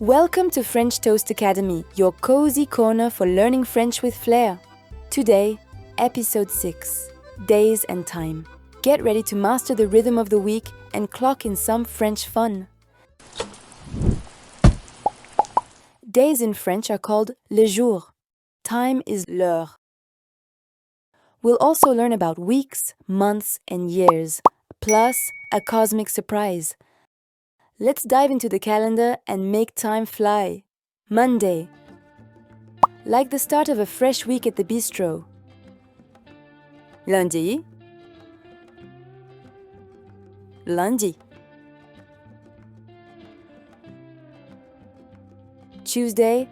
Welcome to French Toast Academy, your cozy corner for learning French with Flair. Today, episode 6, Days and Time. Get ready to master the rhythm of the week and clock in some French fun. Days in French are called les jours. Time is l'heure. We'll also learn about weeks, months, and years, plus a cosmic surprise. Let's dive into the calendar and make time fly. Monday. Like the start of a fresh week at the bistro. Lundi. Lundi. Tuesday.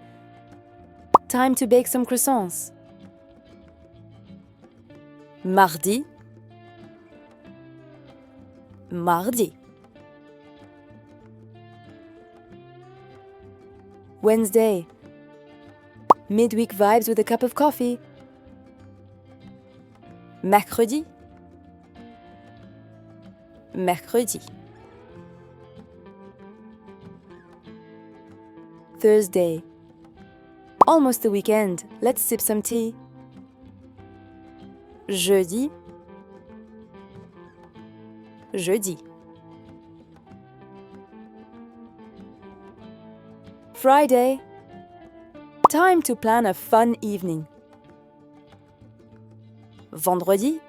Time to bake some croissants. Mardi. Mardi. Wednesday. Midweek vibes with a cup of coffee. Mercredi. Mercredi. Thursday. Almost the weekend. Let's sip some tea. Jeudi. Jeudi. Friday. Time to plan a fun evening. Vendredi.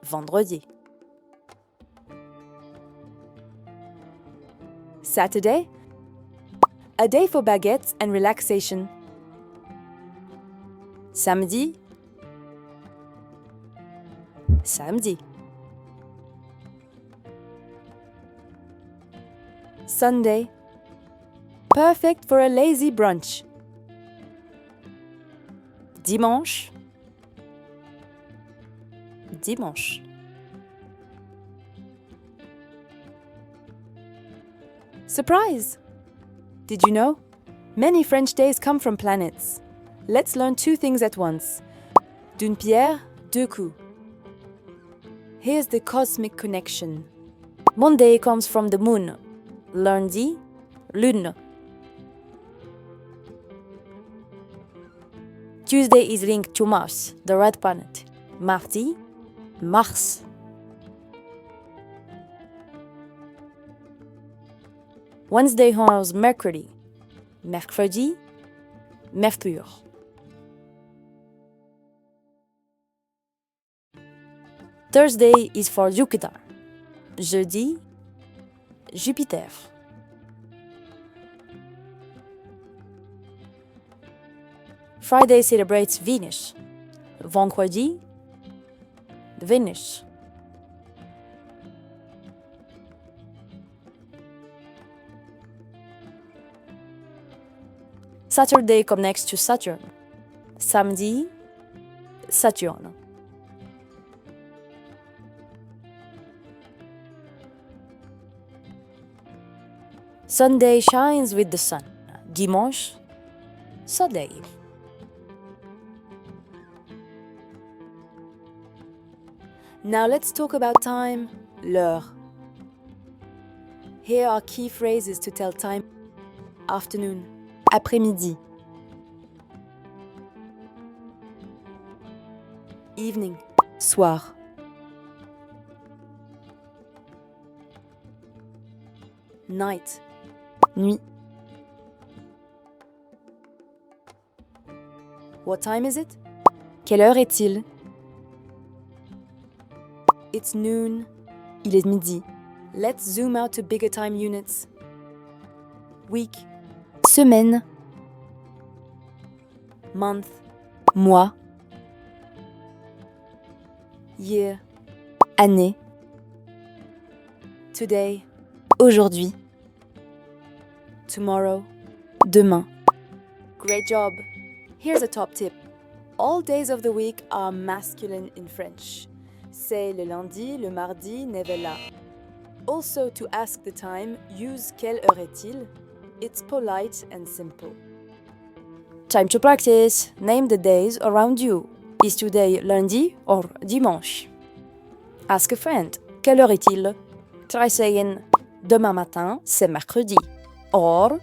Vendredi. Saturday. A day for baguettes and relaxation. Samedi. Samedi. Sunday. Perfect for a lazy brunch. Dimanche. Dimanche. Surprise! Did you know? Many French days come from planets. Let's learn two things at once. D'une pierre, deux coups. Here's the cosmic connection. Monday comes from the moon. Lundi, lune. Tuesday is linked to Mars, the red planet. Mardi, Mars. Wednesday honors Mercury. Mercredi, Mercure. Thursday is for Jupiter. Jeudi, Jupiter. Friday celebrates Venus. Vendredi, Venus. Saturday connects to Saturn. Samedi, Saturn. Sunday shines with the sun. Dimanche, soleil. Now let's talk about time, l'heure. Here are key phrases to tell time. Afternoon, après-midi. Evening, soir. Night, nuit. What time is it? Quelle heure est-il? It's noon. Il est midi. Let's zoom out to bigger time units. Week. Semaine. Month. Mois. Year. Année. Today. Aujourd'hui. Tomorrow. Demain. Great job. Here's a top tip. All days of the week are masculine in French. Say le lundi, le mardi, never là. Also, to ask the time, use quelle heure est-il? It's polite and simple. Time to practice. Name the days around you. Is today lundi or dimanche? Ask a friend. Quelle heure est-il? Try saying Demain matin, c'est mercredi. Or,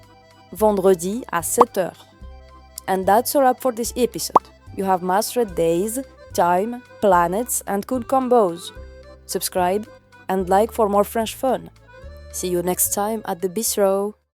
vendredi à 7 heures. And that's a wrap for this episode. You have mastered days, time, planets, and cool combos. Subscribe and like for more French fun. See you next time at the bistro.